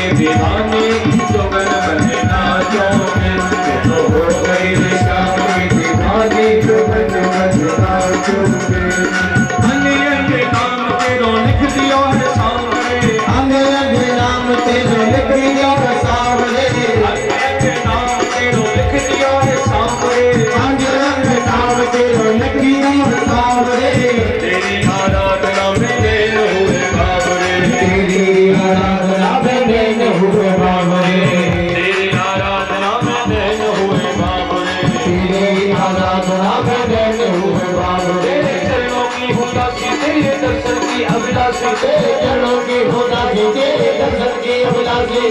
की दीवानी जोगन बने नाचोगे। तो हो गई रे श्याम की दीवानी जोगन बने नाचोगे। अंगे अंगे नाम तेरो लिख दियो है सांवरे, अंगे अंगे नाम तेरो लिख दियो है सांवरे, अंगे अंगे नाम तेरो लिख दियो है सांवरे, अंगे अंगे नाम तेरो लिख दियो है सांवरे। तेरी आराधना में लीन हुए बाबरे, तेरी आराधना में लीन हुए बाबरे, तेरी आराधना में लीन हुए बाबरे, तेरी आराधना में लीन हुए बाबरे। तेरे चरणों की उदासी तेरे दर्शन की अभिलाषी, तेरे चरणों की उदासी तेरे दर्शन की अभिलाषी,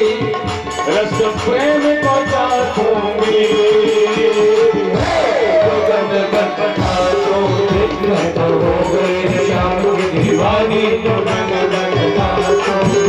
रस प्रेम को चाहूंगी जोगन बना चोगे। तो हो गई श्याम की दीवानी जोगन बना चोगे।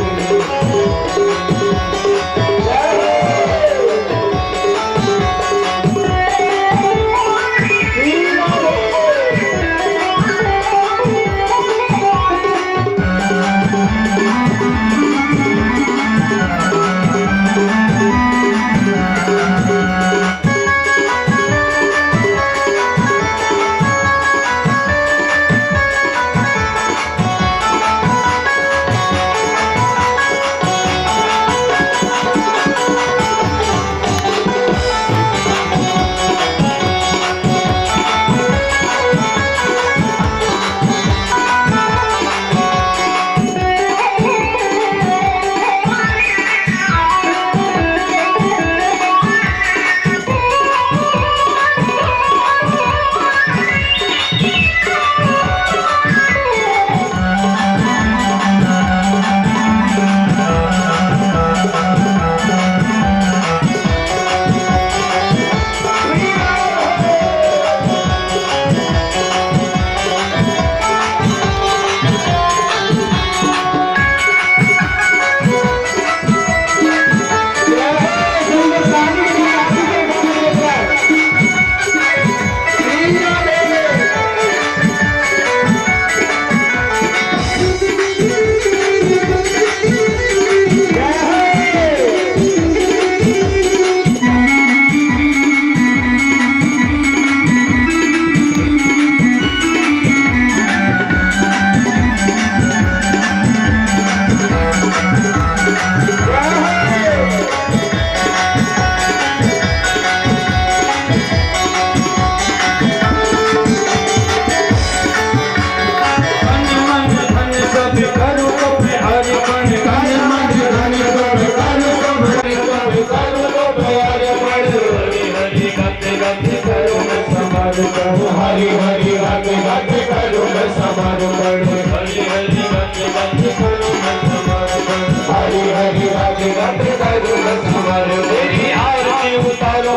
हरि हरि रंग रंग करो मैं समर्पण, हरि हरि रंग रंग करो मैं समर्पण, हरि हरि रंग रंग करो मैं समर्पण। तेरी आरती उतारो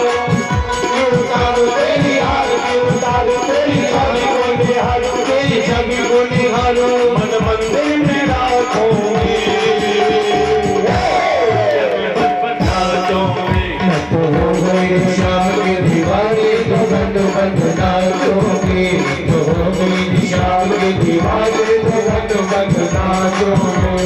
उतारो तेरी आरती उतारो, तेरी छवि को निहारो, तेरी छवि को निहारो, मन मंदिर में राखोगे तो हो गई श्याम की दीवानी जोगन बना चोगे। तो हो गई श्याम की दीवानी जोगन बना चोगे।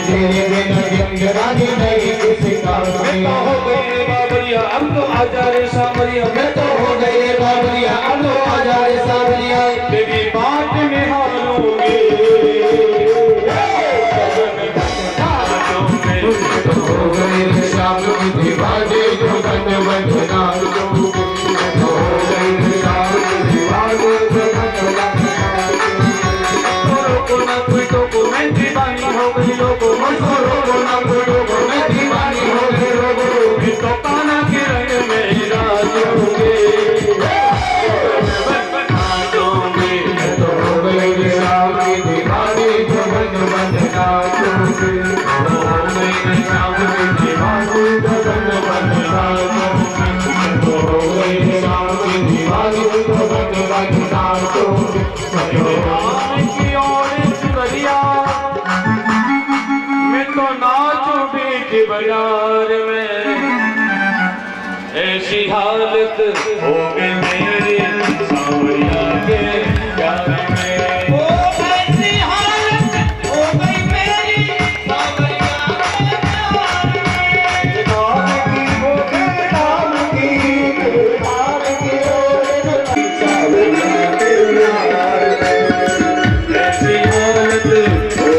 तेरे बिना जिंदगानी नहीं किसी काम की। ऐसी हालत हो गई मेरी सांवरिया के प्यार में। ओ ऐसी हालत हो गई मेरी सांवरिया के प्यार में। नाम की वो नाम की नाम की सांवरिया के प्यार में। ऐसी हालत हो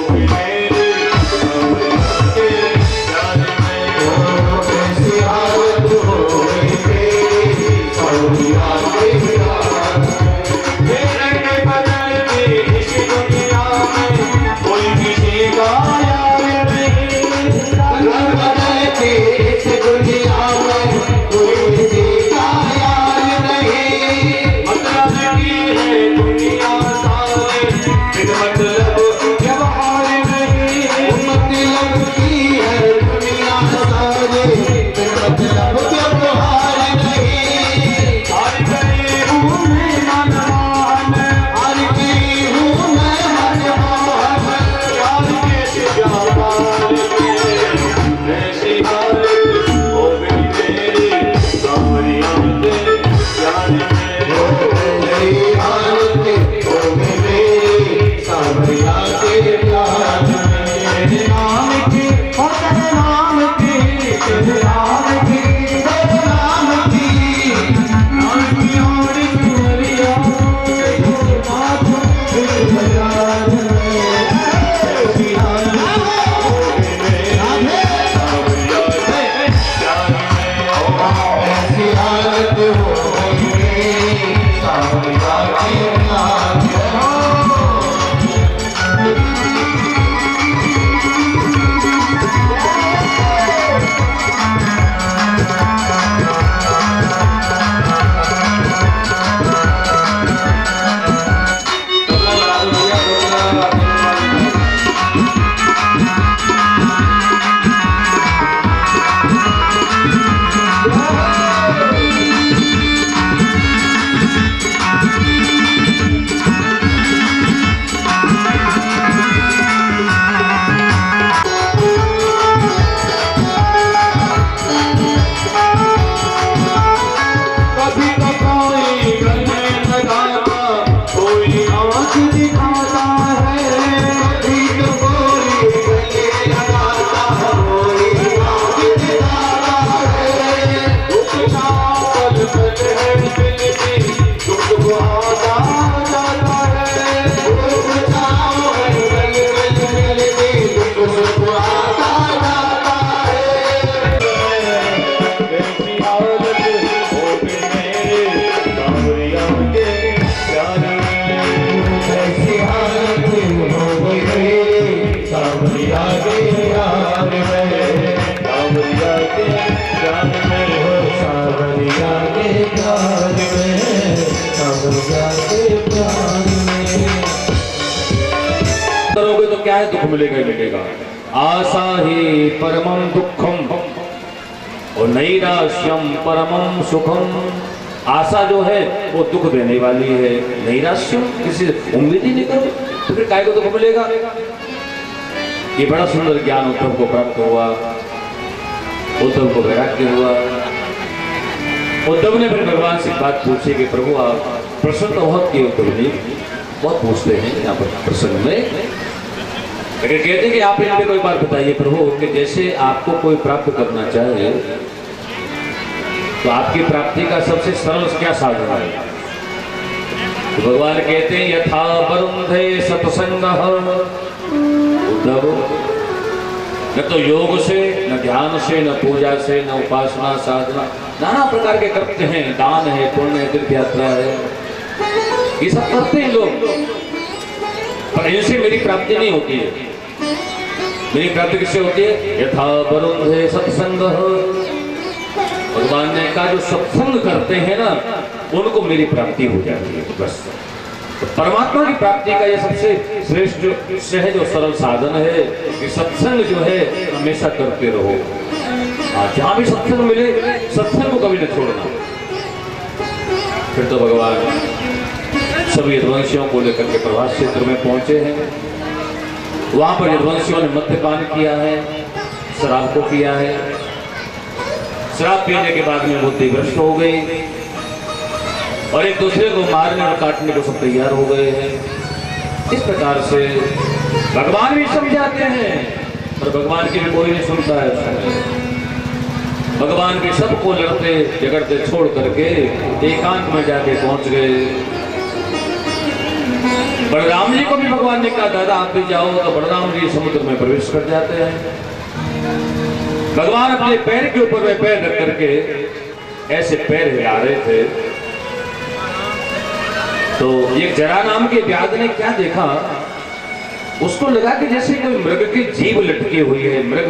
गई मेरी सांवरिया के प्यार में। करोगे तो क्या है, दुख मिलेगा ही मिलेगा। आशा ही परमम दुखम और नैराश्यम परमम सुखम। आशा जो है वो दुख देने वाली है, नैराश्यम किसी उम्मीद ही नहीं करो तो फिर काय को दुख मिलेगा। ये बड़ा सुंदर ज्ञान उद्धव को प्राप्त हुआ, उद्धव को वैराग्य हुआ। उद्धव ने फिर भगवान से बात पूछी कि प्रभु आप प्रसन्न बहुत किए। उद्धव ने बहुत पूछते हैं यहाँ पर प्रसन्न में, लेकिन कहते हैं कि आप इनमें कोई बात बताइए प्रभु कि जैसे आपको कोई प्राप्त करना चाहे तो आपकी प्राप्ति का सबसे सरल क्या साधन है। तो भगवान कहते हैं यथा वरुंधे सत्संग। उद्धव न तो योग से, न ध्यान से, न पूजा से, न उपासना साधना, नाना प्रकार के करते हैं, दान है, पुण्य है, तीर्थ यात्रा है, ये सब करते हैं लोग, पर इनसे मेरी प्राप्ति नहीं होती है। मेरी प्राप्ति किससे होती है? यथा वरुंधे सत्संग। भगवान ने कहा जो सत्संग करते हैं ना उनको मेरी प्राप्ति हो जाती है। बस तो परमात्मा की प्राप्ति का ये सबसे श्रेष्ठ सहज और सरल साधन है कि सत्संग जो है हमेशा करते रहो। जहाँ भी सत्संग मिले सत्संग को कभी न छोड़ना। फिर तो भगवान सभी यदुवंशियों को लेकर के प्रभास क्षेत्र में पहुंचे हैं। वहां पर यदुवंशियों ने मद्यपान किया है, शराब को पिया है। शराब पीने के बाद में बुद्धि भ्रष्ट हो गई और एक दूसरे को मारने और काटने को सब तैयार हो गए हैं। इस प्रकार से भगवान भी समझाते हैं पर भगवान की भी कोई नहीं सुनता है। भगवान भी सबको लड़ते झगड़ते छोड़ करके एकांत में जाके पहुंच गए। बलराम जी को भी भगवान ने कहा दादा आप भी जाओ, तो बलराम जी समुद्र में प्रवेश कर जाते हैं। भगवान अपने पैर के ऊपर में पैर रख करके ऐसे पैर हिला रहे थे तो एक जरा नाम के व्याध ने क्या देखा, उसको लगा कि जैसे कोई मृग की जीभ लटकी हुई है, मृग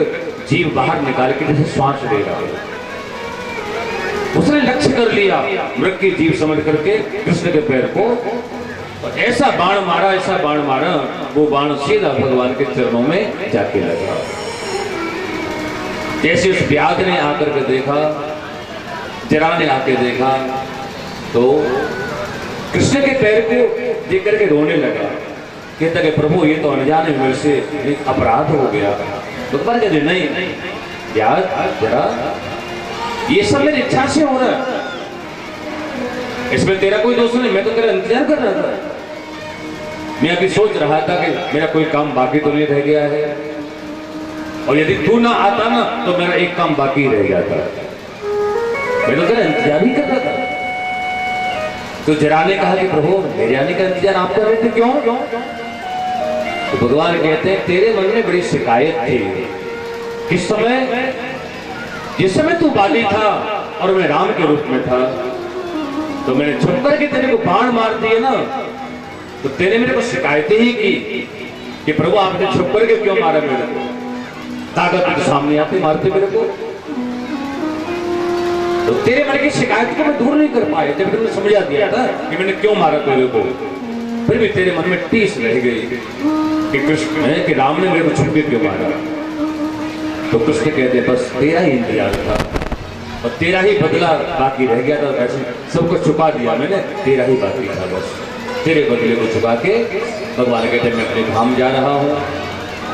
जीभ बाहर निकाल के जैसे श्वास ले रहा है। उसने लक्ष्य कर लिया मृग की जीभ समझ करके कृष्ण के पैर को, और ऐसा बाण मारा, ऐसा बाण मारा, वो बाण सीधा भगवान के चरणों में जाके लगा। जैसे उस व्याध ने आकर के देखा, जरा ने आके देखा तो कृष्ण के पैर को देख करके रोने लगा। कहता कि प्रभु ये तो अनजाने मेरे से एक अपराध हो गया। तो कहते नहीं व्याध जरा ये सब मेरी इच्छा से हो रहा है, इसमें तेरा कोई दोष नहीं। मैं तो तेरा इंतजार कर रहा था। मैं अभी सोच रहा था कि मेरा कोई काम बाकी तो नहीं रह गया है, और यदि तू ना आता ना तो मेरा एक काम बाकी रह जाता। मैं तो तेरा इंतजार ही कर रहा था। तो जरा ने कहा कि प्रभु मेरे आने का इंतजार आप कर रहे थे, क्यों? तो भगवान कहते हैं तेरे मन में बड़ी शिकायत थी। किस समय? जिस समय तू बाली था और मैं राम के रूप में था, तो मैंने छुप करके तेरे को बाण मार दिए ना, तो तेरे मेरे को शिकायतें ही की कि प्रभु आपने छुप करके क्यों मारा मेरे को? ताकत के सामने आते मारते मेरे को। तो तेरे मन की शिकायत को मैं दूर नहीं कर पाया। जब तुमने समझा दिया था कि मैंने क्यों मारा तेरे को, फिर भी तेरे मन में टीस रह गई कि कृष्ण है कि राम ने मेरे को छुप के क्यों मारा। तो कृष्ण कहते बस तेरा ही इंतजार था और तेरा ही बदला बाकी रह गया था। वैसे सबको छुपा दिया मैंने, तेरा ही बाकी था। बस तेरे बदले को छुपा के भगवान कहते मैं अपने धाम जा रहा हूँ।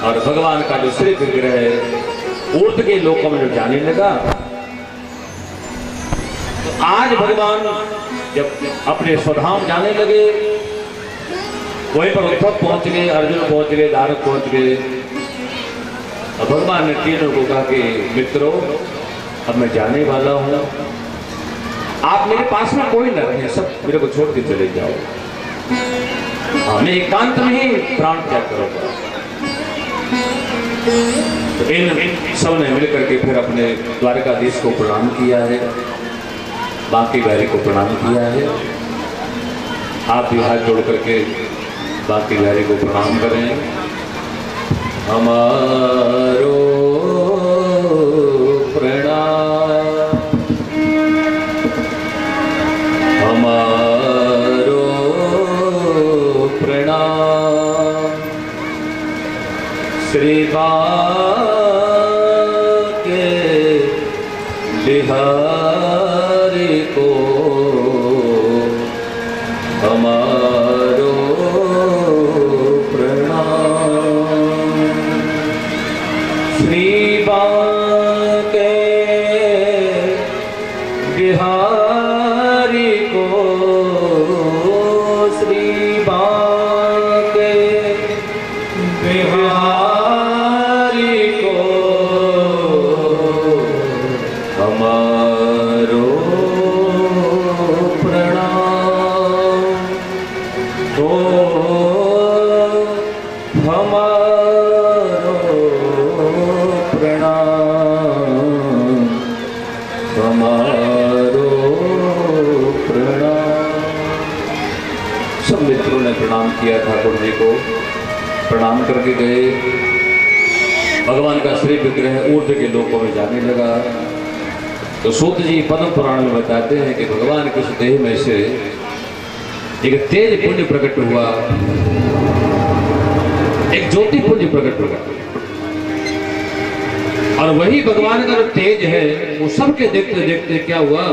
और भगवान का जो श्री विग्रह है ऊर्ध्व के लोकों में जो जाने लगा, तो आज भगवान जब अपने स्वधाम जाने लगे, वहीं पर उद्धव पहुंच गए, अर्जुन पहुंच गए, दारक पहुंच गए। और भगवान ने तीनों को कहा कि मित्रों अब मैं जाने वाला हूं, आप मेरे पास में कोई न रहे, सब मेरे को छोड़ के चले जाओ। मैं एकांत में ही प्राण त्याग करूंगा। तो इन सब ने मिलकर के फिर अपने द्वारकाधीश को प्रणाम किया है, बांके बिहारी को प्रणाम किया है। आप भी हाथ जोड़ करके बांके बिहारी को प्रणाम करें। हमारो प्रणाम, हमारो प्रणाम श्री बांके बिहारी को, हमारो प्रणाम श्री बांके बिहारी को, श्री बांके बिहारी को, हमारो प्रणाम हो, हमारो प्रणाम, हमारो प्रणाम। सब मित्रों ने प्रणाम किया, ठाकुर जी को प्रणाम करके गए। भगवान का श्री विग्रह ऊर्ध्व के लोकों में जाने लगा। तो सूत जी पद्म पुराण में बताते हैं कि भगवान के उस देह में से एक तेज पुण्य प्रकट हुआ, एक ज्योति पुण्य प्रकट हुआ, और वही भगवान का जो तेज है वो सबके देखते देखते क्या हुआ,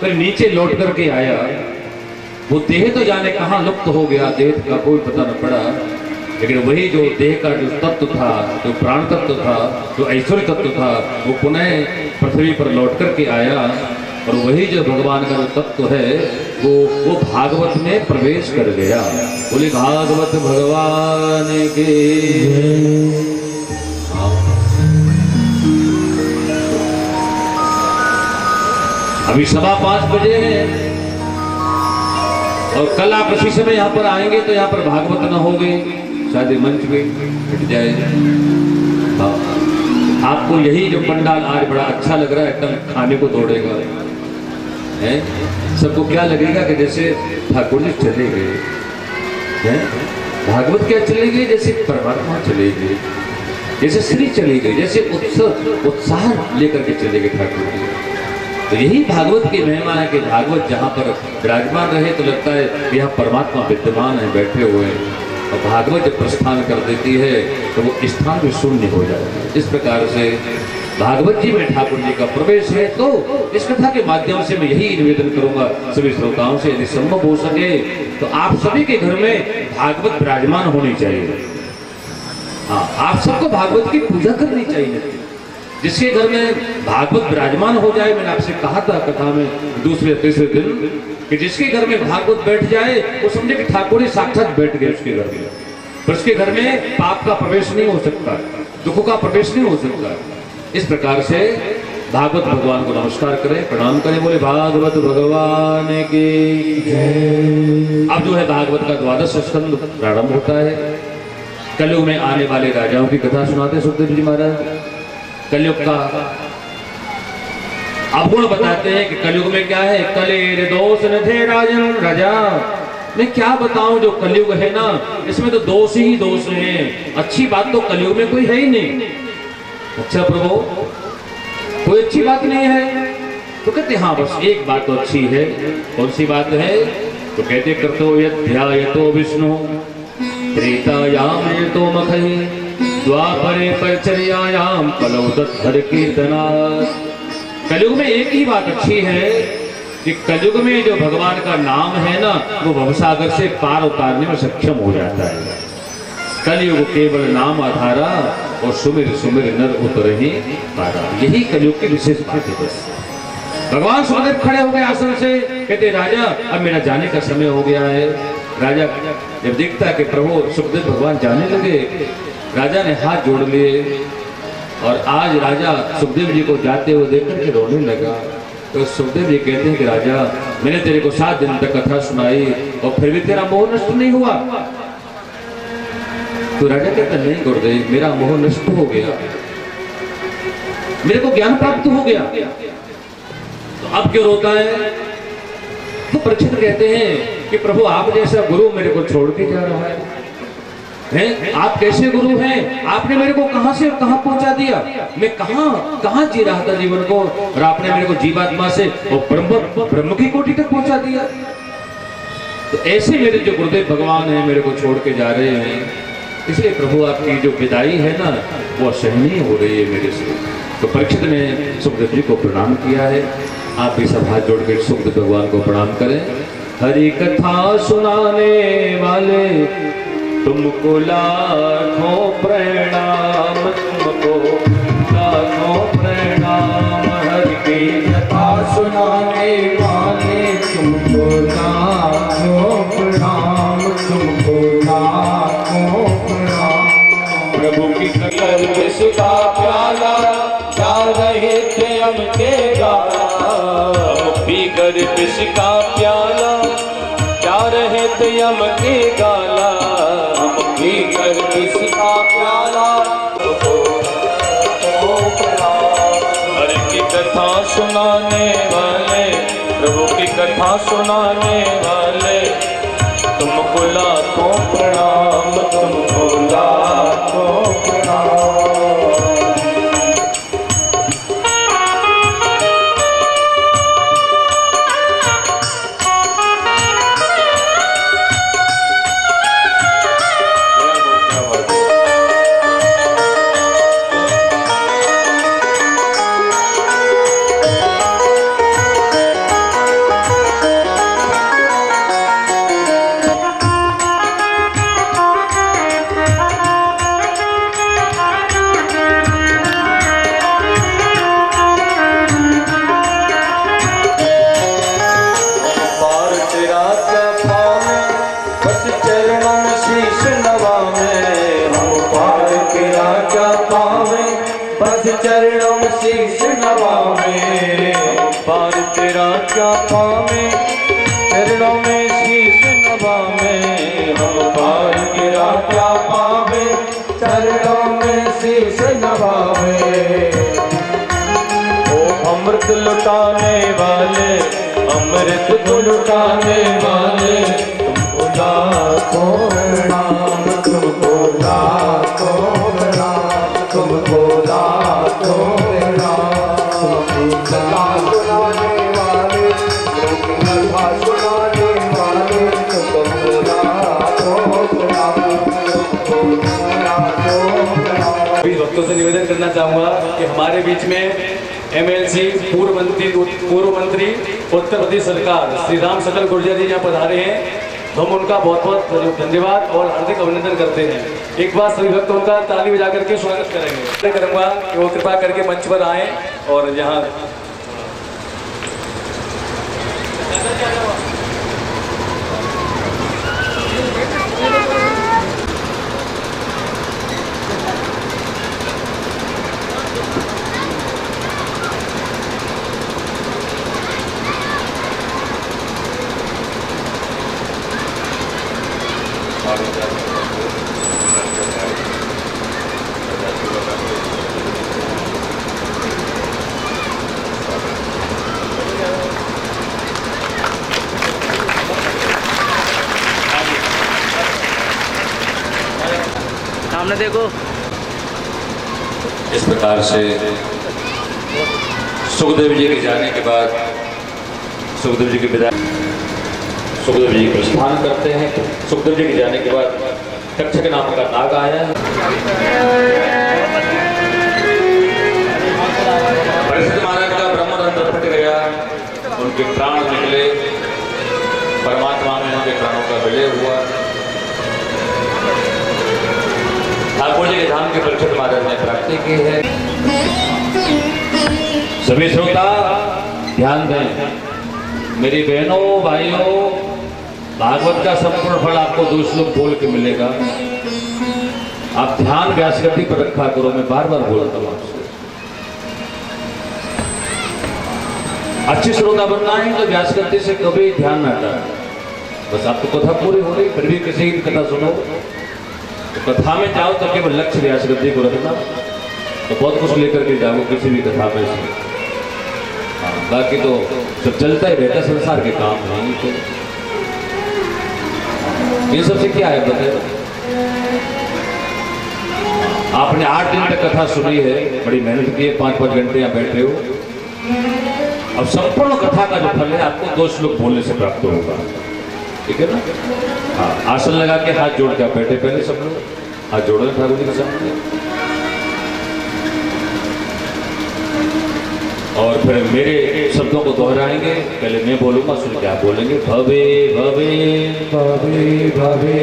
फिर नीचे लौट करके आया। वो देह तो जाने कहाँ लुप्त हो गया, देह का कोई पता न पड़ा, लेकिन वही जो देह का जो तत्व था, जो प्राण तत्व था, जो ऐश्वर्य तत्व था, वो पुनः पृथ्वी पर लौट करके आया। और वही जो भगवान का जो तत्व है वो भागवत में प्रवेश कर गया। बोले भागवत भगवान के। अभी 5:15 बजे हैं और कल आप उसी समय यहाँ पर आएंगे तो यहाँ पर भागवत न होगे, शायद मंच में हट जाए। हाँ, आपको यही जो पंडाल आज बड़ा अच्छा लग रहा है, एकदम खाने को दौड़ेगा है। सबको क्या लगेगा कि जैसे ठाकुर जी चले गए हैं, भागवत क्या चले गए, जैसे परमात्मा चले गए, जैसे श्री चली गई, जैसे उत्साह लेकर के चले गए ठाकुर जी। तो यही भागवत की महिमा है कि भागवत जहाँ पर विराजमान रहे तो लगता है कि यहाँ परमात्मा विद्यमान है, बैठे हुए हैं। और भागवत जब प्रस्थान कर देती है तो वो स्थान भी शून्य हो जाता है। इस प्रकार से भागवत जी में ठाकुर जी का प्रवेश है। तो इस कथा के माध्यम से मैं यही निवेदन करूंगा सभी श्रोताओं से, यदि संभव हो सके तो आप सभी के घर में भागवत विराजमान होनी चाहिए। हाँ, आप सबको भागवत की पूजा करनी चाहिए। जिसके घर में भागवत विराजमान हो जाए, मैंने आपसे कहा था कथा में दूसरे तीसरे दिन कि जिसके घर में भागवत बैठ जाए वो समझे कि ठाकुर ही साक्षात बैठ गए उसके घर में। पर उसके घर में पाप का प्रवेश नहीं हो सकता, दुख का प्रवेश नहीं हो सकता। इस प्रकार से भागवत भगवान को नमस्कार करें, प्रणाम करें, बोले भागवत भगवान की जय। अब जो है भागवत का 12वां स्कंद प्रारंभ होता है। कलयुग में आने वाले राजाओं की कथा सुनाते सुखदेव जी महाराज। कलयुग का अवगुण बताते हैं कि कलयुग में क्या है, कलेर दोष न थे राजन राजा। मैं क्या बताऊं, जो कलयुग है ना इसमें तो दोष ही दोष हैं, अच्छी बात तो कलयुग में कोई है ही नहीं। अच्छा प्रभु, कोई अच्छी बात नहीं है? तो कहते हाँ बस एक बात तो अच्छी है। कौन सी बात है? तो कहते कर्तो यध्यायतो विष्णु त्रेतायाम यतो मखै द्वापरे परिचर्यायाम कलौ तद्धर कीर्तनात्। कलयुग में एक ही बात अच्छी है कि कलयुग में जो भगवान का नाम है ना वो भवसागर से पार उतारने में सक्षम हो जाता है। कलयुग केवल नाम आधारा और सुमिर सुमिर नर उतरहि पारा। यही कलयुग की विशेष बात है। बस भगवान सुखदेव खड़े हो गए आसन से, कहते राजा अब मेरा जाने का समय हो गया है। राजा जब देखता है कि प्रभु सुखदेव भगवान जाने लगे, राजा ने हाथ जोड़ लिए और आज राजा सुखदेव जी को जाते हुए देखकर के रोने लगा। तो सुखदेव जी कहते हैं कि राजा मैंने तेरे को 7 दिन तक कथा सुनाई और फिर भी तेरा मोह नष्ट नहीं हुआ। तो राजा कहता नहीं गुरुदेव, मेरा मोह नष्ट हो गया, मेरे को ज्ञान प्राप्त हो गया। तो अब क्यों रोता है? तो परीक्षित कहते हैं कि प्रभु आप जैसा गुरु मेरे को छोड़ के जा रहा है। हैं? आप कैसे गुरु हैं? आपने मेरे को कहां से कहां पहुंचा दिया। मैं कहां जी रहा था जीवन को, और आपने मेरे को जीवात्मा से और ब्रह्म की कोटि तक पहुंचा दिया। तो ऐसे मेरे जो गुरुदेव भगवान हैं मेरे को छोड़ के जा रहे हैं, इसलिए प्रभु आपकी जो विदाई है ना वो असहनीय हो रही है मेरे से। तो परीक्षित ने सुखदेव जी को प्रणाम किया है। आप भी सब हाथ जोड़ के सुखदेव भगवान को प्रणाम करें। हरि कथा सुनाने वाले तुमको लाखों प्रणाम, तुमको लाखों प्रणाम। हरि की कथा सुनाने वाले तुमको लाखों प्रणाम, तुमको लाखों प्रणाम। प्रभु की कलर विषका प्याला जा रहे थे हम के गाना, पीकर विषका प्याला जा रहे थे हम के गाला। पीकर विषका प्याला हरि की कथा सुनाने वाले, प्रभु की कथा सुनाने वाले तुमको लाखों प्रणाम, तुमको लाखों प्रणाम। राजा पावे बस चरणों में शीश नवावे हम पार के राजा पावे बस चरणों में शीश नवावे पार के राजा पावे चरणों में शीश नवावे हम पार के राजा पावे चरणों में शीश नवावे ओ अमृत लुटाने वाले अमृत को लुटाने वाले तुमको लाखों प्रणाम तुमको लाखों प्रणाम तुमको लाखों प्रणाम सुनाने वाले कथा सुनाने वाले तुमको लाखों प्रणाम तुमको लाखों प्रणाम। अभी भक्तों से निवेदन करना चाहूँगा कि हमारे बीच में MLC पूर्व मंत्री उत्तर प्रदेश सरकार श्री राम सकल गुर्जर जी यहाँ पधारे हैं। हम उनका बहुत बहुत धन्यवाद और हार्दिक अभिनंदन करते हैं। एक बार सभी भक्त उनका ताली बजा करके स्वागत करेंगे। मैं करूँगा कि वो कृपा करके मंच पर आए और यहाँ सामने देखो। इस प्रकार से सुखदेव जी के जाने के बाद सुखदेव जी की विदाई सुखदेव जी प्रस्थान करते हैं। सुखदेव जी के जाने के बाद तक्षक नाम का नाग आया है। परिषद महाराज का ब्रह्मरंध्र फट गया, उनके प्राण निकले, परमात्मा में उनके प्राणों का विलय हुआ। ठाकुर जी के धाम के परिषद महाराज ने प्राप्ति की है। सभी श्रोता ध्यान दें, मेरी बहनों भाइयों, भागवत का संपूर्ण फल आपको 2 श्लोक बोल के मिलेगा। आप ध्यान व्यासगति पर रखा करो। मैं बार बार बोलता हूँ आपसे, अच्छी श्रोता बनना है तो व्यासगति से कभी ध्यान ना हटाना। बस आपको कथा पूरी हो रही, फिर भी किसी की कथा सुनो तो कथा में जाओ तो केवल लक्ष्य व्यासगति को रखना, तो बहुत कुछ लेकर के जाओ किसी भी कथा में से। बाकी तो सब चलता ही रहता, संसार के काम नहीं। तो इन सबसे क्या है बताए? आपने 8 दिन तक कथा सुनी है, बड़ी मेहनत की है, 5-5 घंटे यहाँ बैठे हो। अब संपूर्ण कथा का जो फल है आपको 2 श्लोक बोलने से प्राप्त होगा, ठीक है ना? हाँ, आसन लगा के हाथ जोड़ के बैठे, पहले सब लोग हाथ जोड़ो ठाकुर जी के सामने, और फिर मेरे शब्दों को दोहराएंगे। पहले मैं बोलूंगा, सुन के आप बोलेंगे। भवे भवे भवे भवे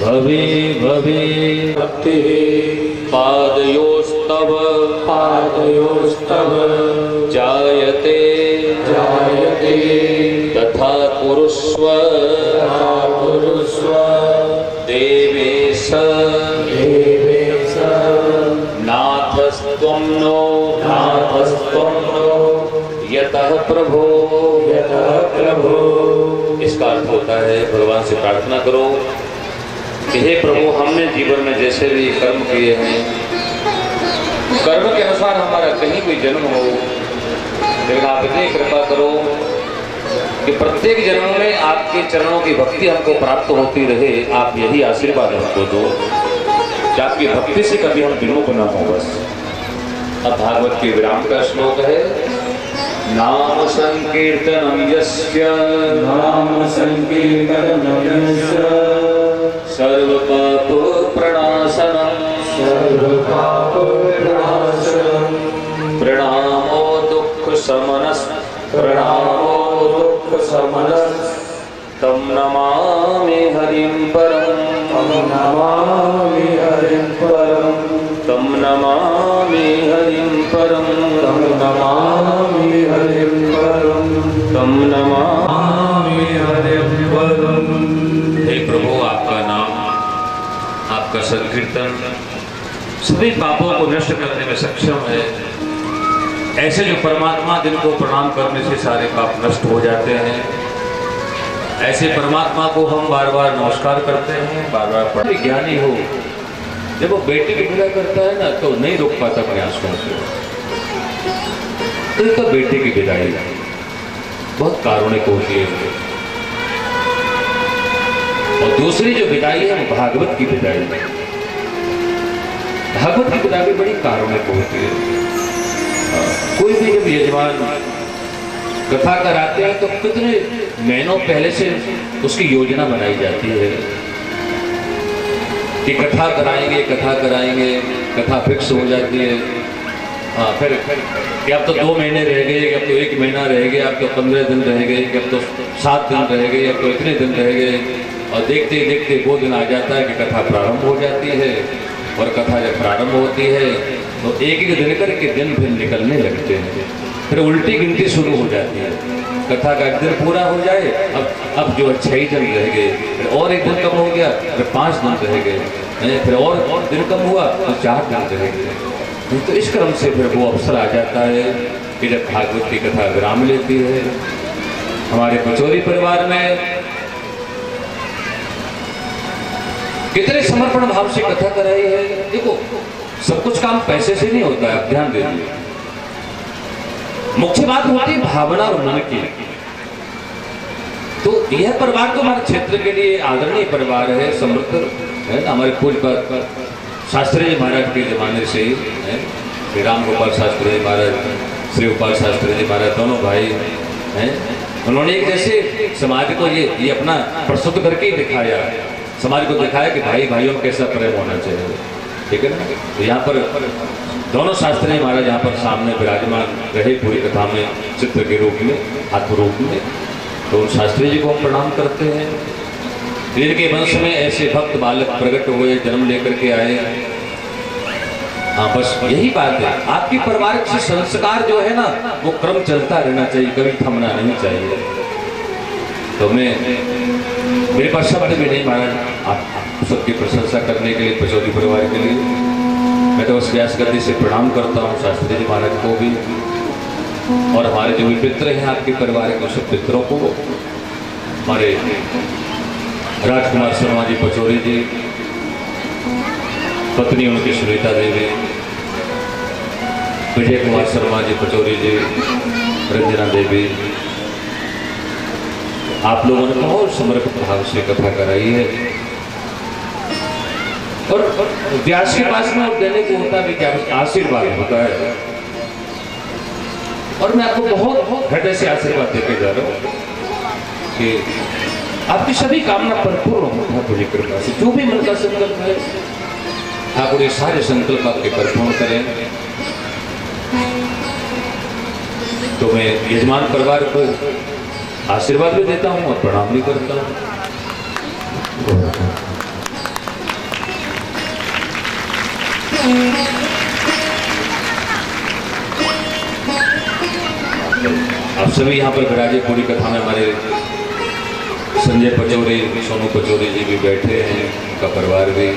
भवे भवे भक्ति पादयोस्तव पादयोस्तव जायते जायते तथा कुरुष्व कुरुष्व देवेश देवेश नाथस्त्वं नो नाथस्त्वं नो यतः प्रभो यतः प्रभो। इसका अर्थ होता है, भगवान से प्रार्थना करो कि हे प्रभु, हमने जीवन में जैसे भी कर्म किए हैं, कर्म के अनुसार हमारा कहीं भी जन्म हो, लेकिन आप इतनी कृपा करो कि प्रत्येक जन्म में आपके चरणों की भक्ति हमको प्राप्त होती रहे। आप यही आशीर्वाद हमको दो कि आपकी भक्ति से कभी हम विमुख न हो। बस अब भागवत के विराम का श्लोक है, नाम संकीर्तनम यस्य नाम संकीर्तनम यस्य सर्व पाप प्रणाशनम सर्व पाप प्रणाशनम प्रणामो दुख समनस प्रणामो दुख समनस तम नमामि हरिं परम तम नमामि हरिं परम तम नमामि हरिं परम तम नमामि हरिं परम तम नमामि हरिं हे प्रभु, आपका नाम, आपका संकीर्तन सभी पापों को नष्ट करने में सक्षम है। ऐसे जो परमात्मा जिनको प्रणाम करने से सारे पाप नष्ट हो जाते हैं, ऐसे परमात्मा को हम बार बार नमस्कार करते हैं, बार बार पढ़े। ज्ञानी हो जब वो बेटे की विदा करता है ना, तो नहीं रोक पाता अपने आंसुओं से। तो बेटे की विदाई बहुत कारुणिक होती है। और दूसरी जो विदाई है वो भागवत की विदाई है। भागवत की विदाई बड़ी कारुणिक होती है। कोई भी जब यजमान कथा कराते हैं तो कितने महीनों पहले से उसकी योजना बनाई जाती है कि कथा कराएंगे, कथा कराएंगे, कथा फिक्स हो जाती है। हाँ, फिर कि अब तो 2 महीने रह गए, अब तो 1 महीना रह गया, अब तो 15 दिन रह गए, अब तो 7 दिन रह गए, अब तो इतने दिन रह गए। और देखते ही देखते वो दिन आ जाता है कि कथा प्रारंभ हो जाती है। और कथा जब प्रारंभ होती है तो एक एक दिन करके दिन फिर निकलने लगते हैं। फिर उल्टी गिनती शुरू हो जाती है। कथा का 1 दिन पूरा हो जाए, अब जो 6 दिन रह गए, फिर और 1 दिन कम हो गया, फिर 5 दिन रह गए, फिर और दिन कम हुआ तो 4 दिन रह गए। तो इस क्रम से फिर वो अवसर आ जाता है कि जब भागवत की कथा विराम लेती है। हमारे पचौरी परिवार में कितने समर्पण भाव से कथा कराई है। देखो, सब कुछ काम पैसे से नहीं होता है, ध्यान दीजिए। मुख्य बात होती है भावना और मन की। तो यह परिवार तो हमारे क्षेत्र के लिए आदरणीय परिवार है, समृद्ध है। हमारे पूज्य शास्त्री जी महाराज के जमाने से है, श्री राम गोपाल शास्त्री जी महाराज, श्री गोपाल शास्त्री जी महाराज, दोनों भाई हैं। उन्होंने एक जैसे समाज को ये अपना प्रस्तुत करके दिखाया, समाज को दिखाया कि भाई भाइयों में कैसा प्रेम होना चाहिए। ठीक है ना। तो यहाँ पर दोनों शास्त्री महाराज यहाँ पर सामने विराजमान रहे पूरी कथा में, चित्र के रूप में, आत्म रूप में। तो उन शास्त्री जी को हम प्रणाम करते हैं। जिनके वंश में ऐसे भक्त बालक प्रकट हुए, जन्म लेकर के आए। हाँ, बस यही बात है। आपकी पारिवारिक से संस्कार जो है ना, वो क्रम चलता रहना चाहिए, कभी थमना नहीं चाहिए। तो मेरे पास शब्द भी नहीं महाराज आप सबकी प्रशंसा करने के लिए, पचौरी परिवार के लिए। मैं तो बस व्यास गद्दी से प्रणाम करता हूँ शास्त्री जी महाराज को भी, और हमारे जो भी मित्र हैं आपके परिवार के सब मित्रों को, हमारे राजकुमार शर्मा जी पचौरी जी, पत्नी उनकी सुनीता देवी, विजय कुमार शर्मा जी पचौरी जी, रंजना देवी, आप लोगों ने बहुत समर्पित भाव से कथा कराई है। और व्यास के पास में देने को होता भी क्या, आशीर्वाद होता है। और मैं आपको बहुत हृदय से आशीर्वाद देकर जा रहा हूँ कि आपकी सभी कामना परिपूर्ण हो ठाकुर जी कृपा से। जो भी मन का संकल्प है, ठाकुर ये सारे संकल्प आपके परिपूर्ण करें। तो मैं यजमान परिवार को आशीर्वाद भी देता हूँ और प्रणाम भी करता हूँ। आप सभी यहाँ पर विराजे पूरी कथा में। हमारे संजय पचौरी, सोनू पचौरी जी भी बैठे हैं, उनका परिवार भी।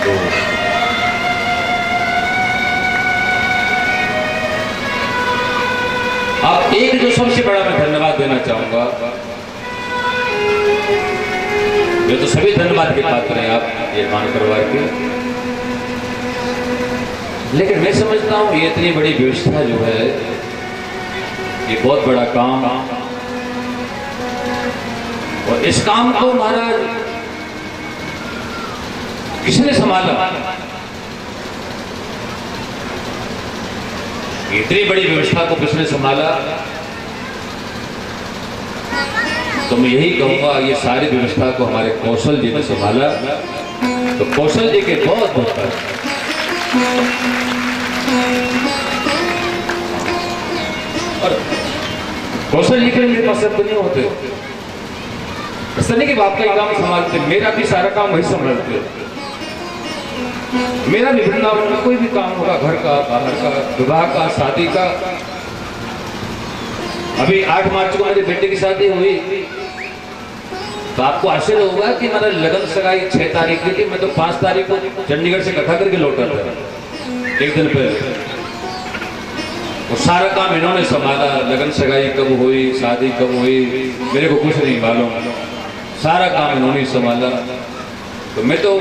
तो आप एक जो सबसे बड़ा मैं धन्यवाद देना चाहूंगा, ये तो सभी धन्यवाद के पात्र हैं आप यजमान परिवार के, लेकिन मैं समझता हूँ ये इतनी बड़ी व्यवस्था जो है, ये बहुत बड़ा काम, और इस काम को महाराज किसने संभाला? इतनी बड़ी व्यवस्था को किसने संभाला? तो मैं यही कहूंगा, ये सारी व्यवस्था को हमारे कौशल जी ने संभाला। तो कौशल जी के बहुत बहुत और कौशल जी के मेरे पास शब्द नहीं होते। ऐसा नहीं कि बाप का ही काम संभालते, मेरा भी सारा काम वही संभालते। मेरा भी वृंदावन में कोई भी काम होगा, घर का, बाहर का, विवाह का, शादी का। अभी 8 मार्च को मेरे बेटे की शादी हुई, तो आपको आश्चर्य होगा कि मेरा लगन सगाई 6 तारीख की थी। मैं तो 5 तारीख को चंडीगढ़ से कथा करके लौटा था, एक दिन पहले। वो सारा काम इन्होंने संभाला, लगन सगाई कब हुई, शादी कब हुई, मेरे को कुछ नहीं मालूम, सारा काम इन्होंने संभाला। तो मैं तो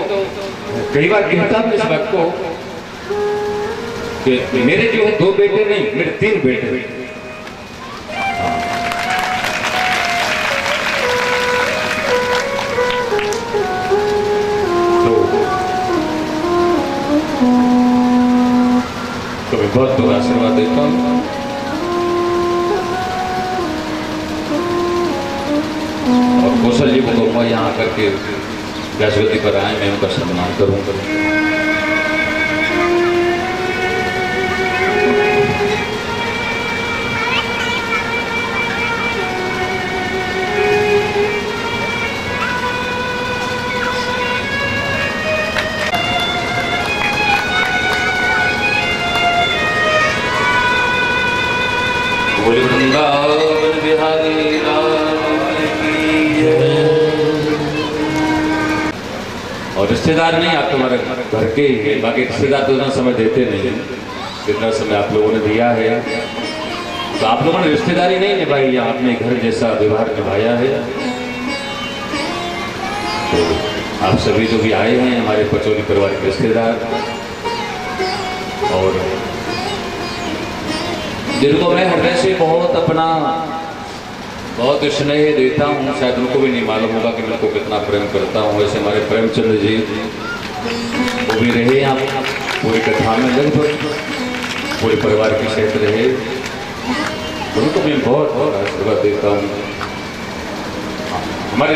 कई बार कहता हूँ इस बात को कि मेरे जो है 2 बेटे नहीं, मेरे 3 बेटे। तो मैं बहुत बहुत आशीर्वाद देता हूँ। और कौशल जी को कहूँगा यहाँ करके व्यासगति पर आए, मैं उनका सम्मान करूँगा। बोले वृंदावन बिहारी लाल की जय। और रिश्तेदार नहीं, आप तुम्हारे घर के ही, बाकी रिश्तेदार तो इतना समय देते नहीं, जितना समय आप लोगों ने दिया है। तो आप लोगों ने रिश्तेदारी नहीं निभाई, या अपने घर जैसा व्यवहार निभाया है। तो आप सभी जो भी आए हैं, हमारे पचौली परिवार के रिश्तेदार, और जिनको मैं हृदय से बहुत अपना बहुत स्नेह देता हूँ, शायद उनको भी नहीं मालूम होगा कि मैं उनको कितना प्रेम करता हूँ। वैसे हमारे प्रेमचंद्र जी वो भी रहे, आप पूरी कथा में लगभग पूरे परिवार के साथ रहे, उनको भी बहुत बहुत आशीर्वाद देता हूँ। हमारे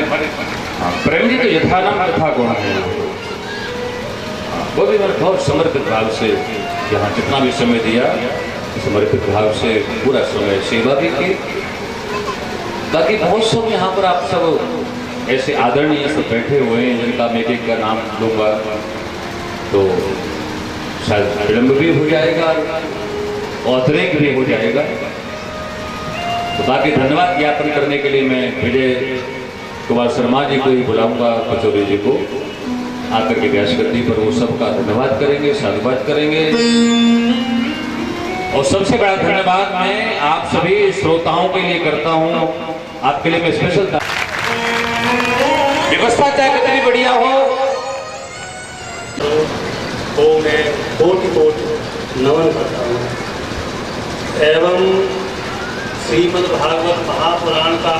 प्रेम जी तो यथानाम कथा गुण है, वो भी मैंने बहुत समर्पित भाव से यहाँ जितना भी समय दिया, समर्पित भाव से पूरा समय सेवा भी की। बाकी बहुत सब यहाँ पर आप सब ऐसे आदरणीय सब बैठे हुए हैं, जिनका मैं एक का नाम लूँगा तो शायद विलम्ब भी हो जाएगा और अतिरिक्त भी हो जाएगा। तो बाकी धन्यवाद ज्ञापन करने के लिए मैं विजय कुमार शर्मा जी को ही बुलाऊंगा, पचौली जी को आकर के व्यासगति पर वो सबका धन्यवाद करेंगे, साधुवाद करेंगे। और सबसे बड़ा धन्यवाद मैं आप सभी श्रोताओं के लिए करता हूँ। आपके लिए मैं स्पेशल व्यवस्था चाहे कितनी बढ़िया हो, तो मैं कोटि नमन करता हूँ। एवं श्रीमद् भागवत महापुराण का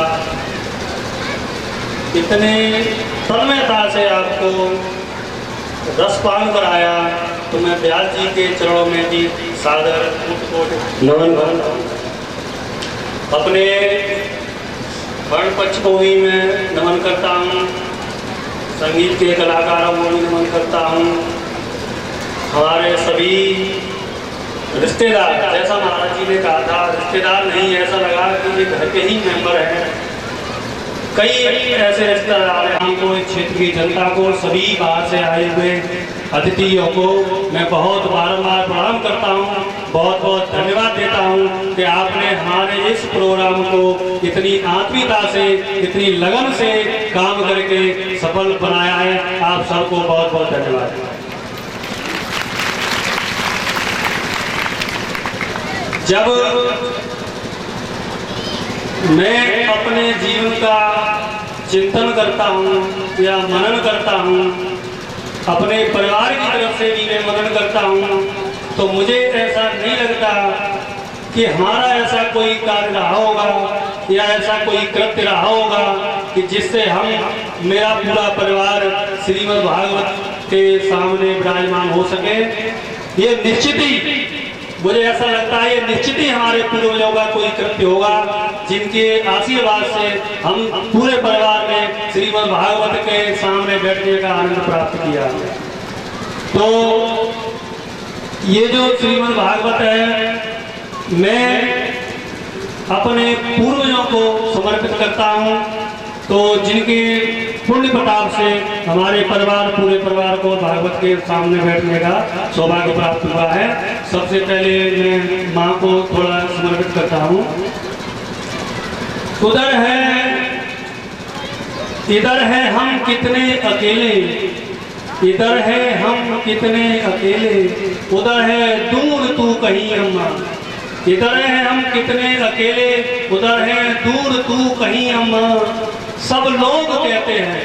इतने तन्मयता से आपको रसपान कराया, तो मैं व्यास जी के चरणों में भी सादर कोटि नमन करता हूँ। अपने वर्ण पक्ष को भी मैं नमन करता हूँ, संगीत के कलाकारों को भी नमन करता हूँ, हमारे सभी रिश्तेदार, जैसा महाराज जी ने कहा था रिश्तेदार नहीं, ऐसा लगा कि ये घर के ही मेंबर हैं। कई ऐसे रिश्तेदार हैं, हमको इस क्षेत्र की जनता को, सभी बाहर से आए हुए अतिथियों को मैं बहुत बारंबार प्रणाम करता हूँ, बहुत बहुत धन्यवाद देता हूँ कि आपने हमारे इस प्रोग्राम को इतनी आत्मीयता से, इतनी लगन से काम करके सफल बनाया है। आप सबको बहुत बहुत धन्यवाद। जब मैं अपने जीवन का चिंतन करता हूँ या मनन करता हूँ, अपने परिवार की तरफ से भी मैं मनन करता हूँ, तो मुझे ऐसा नहीं लगता कि हमारा ऐसा कोई कार्य रहा होगा या ऐसा कोई कृत्य रहा होगा कि जिससे हम, मेरा पूरा परिवार श्रीमद् भागवत के सामने विराजमान हो सके। ये निश्चित ही, मुझे ऐसा लगता है ये निश्चित ही हमारे पूर्वजों का कोई कृत्य होगा, जिनके आशीर्वाद से हम पूरे परिवार ने श्रीमद् भागवत के सामने बैठने का आनंद प्राप्त किया। तो ये जो श्रीमद् भागवत है, मैं अपने पूर्वजों को समर्पित करता हूँ। तो तो जिनके पुण्य प्रताप से हमारे परिवार, पूरे परिवार को भागवत के सामने बैठने का सौभाग्य प्राप्त हुआ है। सबसे पहले मैं माँ को थोड़ा समर्पित करता हूँ। इधर है हम कितने अकेले, इधर है हम कितने अकेले, उधर है दूर तू कहीं अम्मा। इधर है हम कितने अकेले, उधर है दूर तू कहीं अम्मा। सब लोग कहते हैं,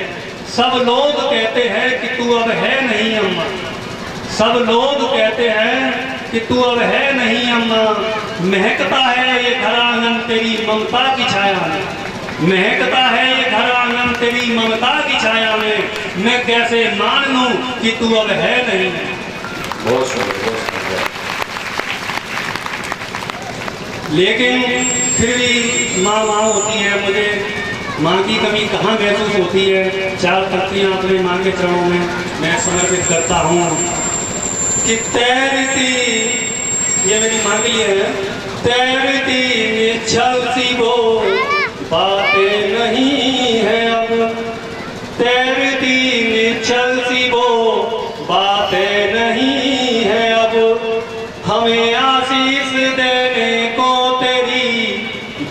सब लोग कहते हैं कि तू अब है नहीं अम्मा। सब लोग कहते हैं कि तू अब है नहीं अम्मा। महकता है ये घर आंगन तेरी ममता की छाया में, महकता है ये घर आंगन तेरी ममता की छाया में। मैं कैसे मान लूं कि तू अब है नहीं। बहुत सुंदर, बहुत सुंदर। लेकिन फिर भी माँ माँ होती है, मुझे माँ की कमी कहाँ महसूस होती है। 4 पत्तियाँ अपने माँ के चरणों में मैं समर्पित करता हूँ कि तैरती, ये मेरी माँ के लिए है। तैरती निश्चल सी वो बातें नहीं है अब, तैरती निश्चल सी वो बातें नहीं है अब। हमें आशीष देने को तेरी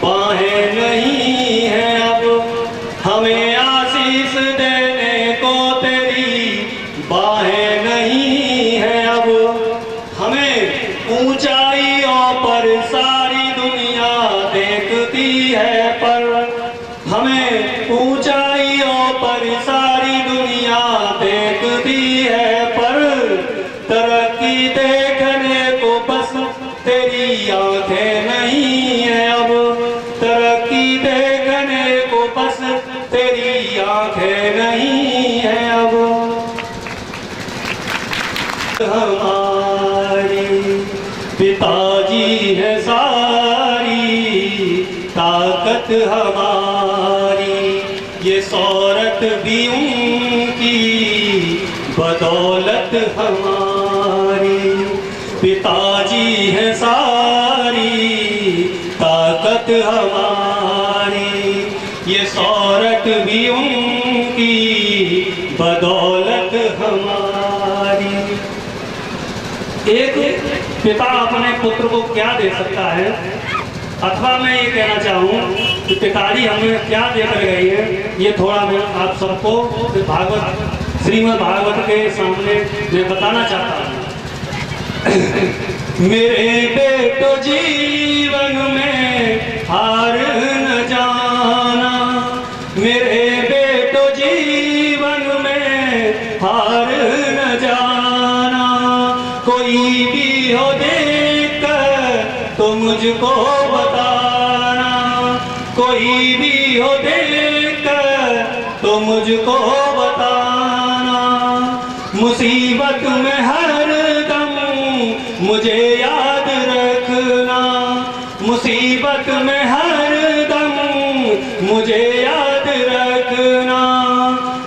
बाहें नहीं है अब, हमें आशीष देने को तेरी बाहें नहीं है अब। हमें ऊंचाइयों पर सारी दुनिया देखती है, पर हमें ऊंचाइयों पर सारी दुनिया देखती है, पर तरक्की देखने को बस तेरी आंखें नहीं है अब, तरक्की देखने को बस तेरी आंखें नहीं है अब। हमारी पिताजी है सारी ताकत हमारी, ये शौहरत भी उनकी बदौलत हमारी। पिताजी है सारी ताकत हमारी, ये शौहरत भी उनकी बदौलत हमारी। एक पिता अपने पुत्र को क्या दे सकता है, अथवा मैं ये कहना चाहूँ कि पिताजी हमें क्या देकर गई है, ये थोड़ा मैं आप सबको भागवत, श्रीमद् भागवत के सामने मैं बताना चाहता हूँ। मेरे बेटो जीवन में हार न जाना, मेरे बेटो जीवन में हार न जाना। कोई भी हो देखकर तो मुझको बताना, कोई भी हो देखकर तो मुझको बताना। मुसीबत में हर दम मुझे याद रखना, मुसीबत में हर दम मुझे याद रखना।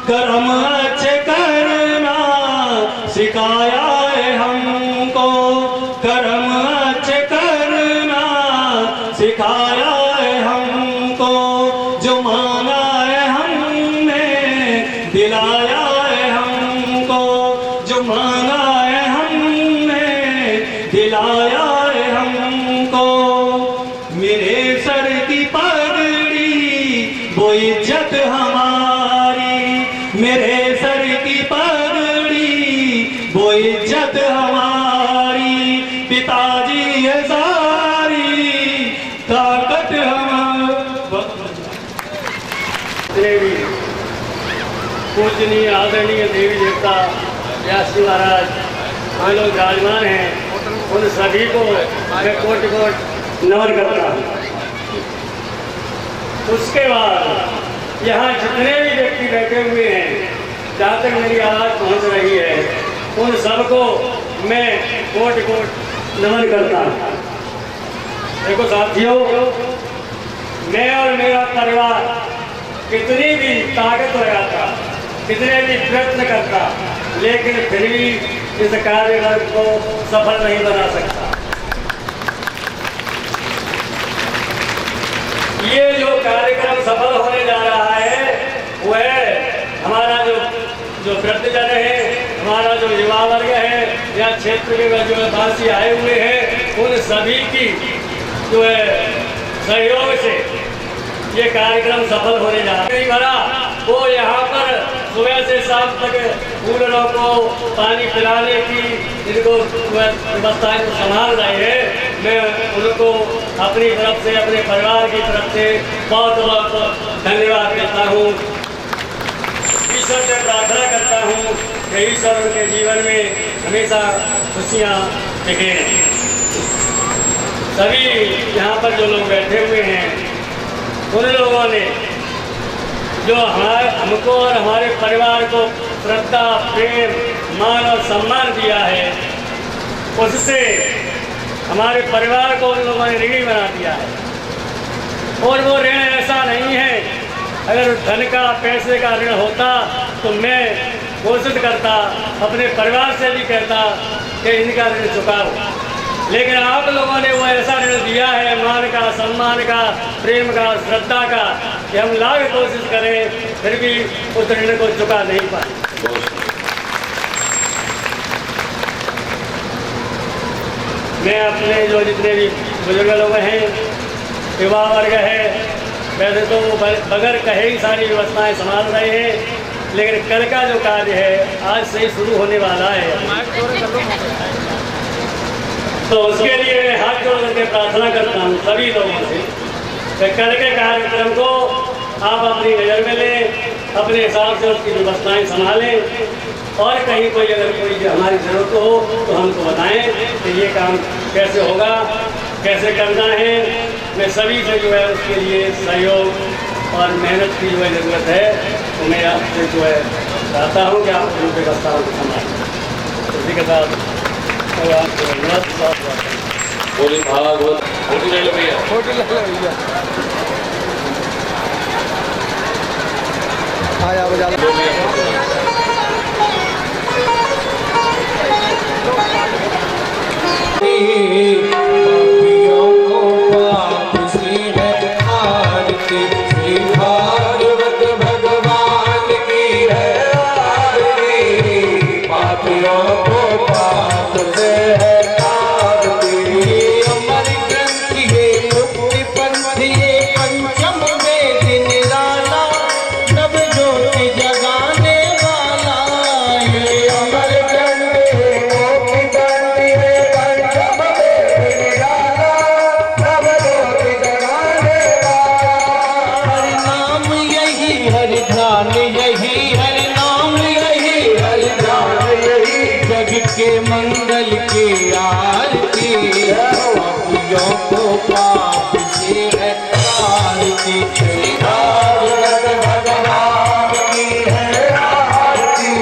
कर्म अच्छे करना सिखाया है हमको, कर्म अच्छे करना सिखाया है हमको। जो मांगा है हमने दिलाया है हमको, जो मांगा है हमने दिलाया है हमको। मेरे सर की पगड़ी वो इज्जत हमारी, मेरे सर की पगड़ी वो इज्जत हमारी। पिताजी है सारी ताकत हमारी। पूजनीय आदरणीय देवी देवता व्यास जी महाराज हम लोग विराजमान हैं, उन सभी को मैं कोटि कोटि नमन करता हूँ। उसके बाद यहाँ जितने भी व्यक्ति बैठे हुए हैं, जहाँ तक मेरी आवाज़ पहुँच रही है, उन सबको मैं कोटि कोटि नमन करता हूँ। देखो साथियों, मैं और मेरा परिवार कितनी भी ताकत लगाता, कितने भी प्रयत्न करता, लेकिन फिर भी इस कार्यक्रम को सफल नहीं बना सकता। ये जो कार्यक्रम सफल होने जा रहा है, युवा वर्ग है या क्षेत्र के जो है वासी आए हुए हैं, उन सभी की जो है सहयोग से ये कार्यक्रम सफल होने जा रहा है। भरा वो यहाँ पर सुबह से शाम तक फूलों को पानी पिलाने की जिनको व्यवस्थाएं संभाल रहे हैं, मैं उनको अपनी तरफ से, अपने परिवार की तरफ से बहुत बहुत धन्यवाद देता हूँ। ईश्वर से प्रार्थना करता हूँ कि ईश्वर उनके जीवन में हमेशा खुशियाँ दिखे। सभी यहाँ पर जो लोग बैठे हुए हैं, उन लोगों ने जो हमको और हमारे परिवार को श्रद्धा, प्रेम, मान और सम्मान दिया है, उससे हमारे परिवार को उन लोगों ने ऋणी बना दिया है। और वो ऋण ऐसा नहीं है, अगर धन का, पैसे का ऋण होता तो मैं कोशिश करता, अपने परिवार से भी कहता कि इनका ऋण चुकाओ, लेकिन आप लोगों ने वो ऐसा ऋण दिया है मान का, सम्मान का, प्रेम का, श्रद्धा का, कि हम लाख कोशिश करें फिर भी उस ऋण को चुका नहीं पाए। मैं अपने जो जितने भी बुजुर्ग लोग हैं, युवा वर्ग है, वैसे तो वो बगैर कहे ही सारी व्यवस्थाएं संभाल रहे हैं, लेकिन कल का जो कार्य है आज से ही शुरू होने वाला है। तो उसके लिए मैं हाथ जोड़ करके प्रार्थना करता हूँ सभी लोगों से कि कल के कार्यक्रम को आप अपनी नज़र में लें, अपने हिसाब से उसकी व्यवस्थाएं संभालें, और कहीं कोई अगर कोई हमारी ज़रूरत हो तो हमको बताएं कि ये काम कैसे होगा, कैसे करना है। मैं सभी से जो है उसके लिए सहयोग और मेहनत की जो है ज़रूरत है, तो मैं आपसे जो है चाहता हूँ कि आप उन व्यवस्थाओं को संभालें। इसी के साथ बोली भागवत फोटो ले लो भैया, फोटो ले लो भैया। आया बजा लो भैया। के मंगल की आरती, पापियों को पाप से है आरती, श्री भागवत भगवान की है आरती,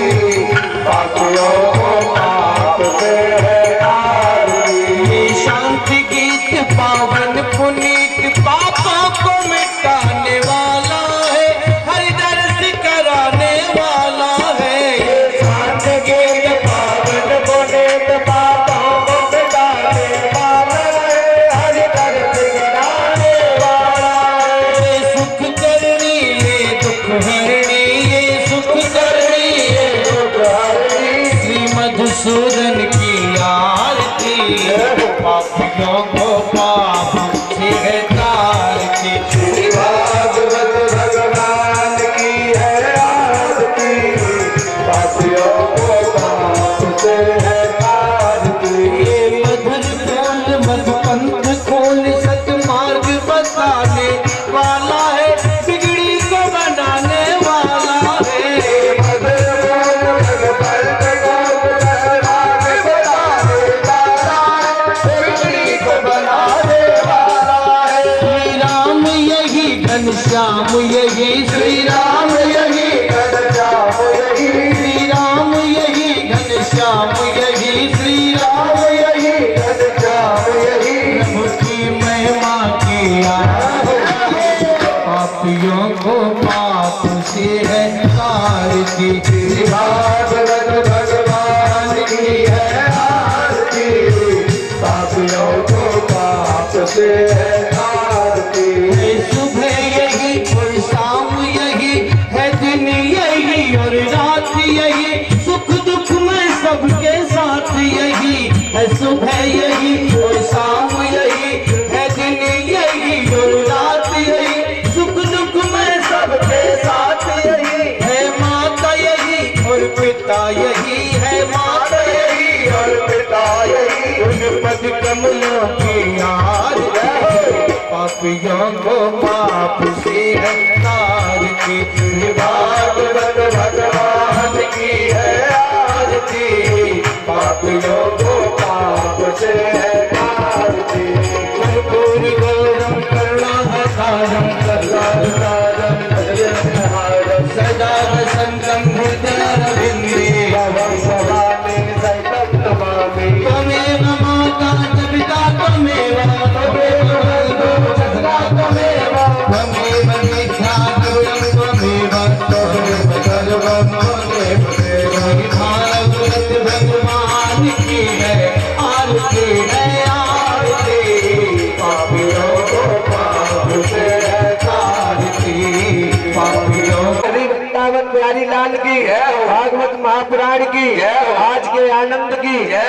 पापियों को पाप से है आरती। शांति गीत पावन पुनीत पापों को मिटाने वाला है, हरि दर्श कराने वाला है। शांति गीत मधुसूदन की आरती, पापियों को पाप से है तारती, श्री भागवत भगवान की है आरती, पापियों को पाप से है तारती। ये मधुर खोल मधुपंथ खोल सतमार्ग बताने वाला है, बिगड़ी को बनाने वाला है। श्याम यही श्री राम यही घनश्याम यही श्री राम यही घनश्याम यही श्री राम यही घनश्याम यही प्रभु की महिमा की आरती, पापियों को पाप से है तारती, श्री भागवत भगवान की है आरती, पापियों को पाप से है तारती। सुबह यही शाम है सुबह यही और शाम यही है दिन यही और रात यही सुख दुख में सबके साथ यही है माता यही और पिता यही है माता यही और पिता यही उन पद कमलों की याद है पापियों को पाप से है तार की भागवत भगवान की है आरती पापियों को पाप से है तार की कर्पूर गौरम करुणावतारम करुणावतारम भजनहारम सदा वसंतम हृदयारविंदे भवभवामि सहितं नमामि त्वमेव माता च पिता त्वमेव त्वमेव बन्धुः च सखा त्वमेव त्वमेव नित्या गौरं त्वमेव त्वमेव सर्वं त्वमेव भारत भगवान की है आरती है आरती पापियों को पाप से है तारती पापियों वृंदावन बिहारी लाल की है भागवत महापुराण की है आज के आनंद की है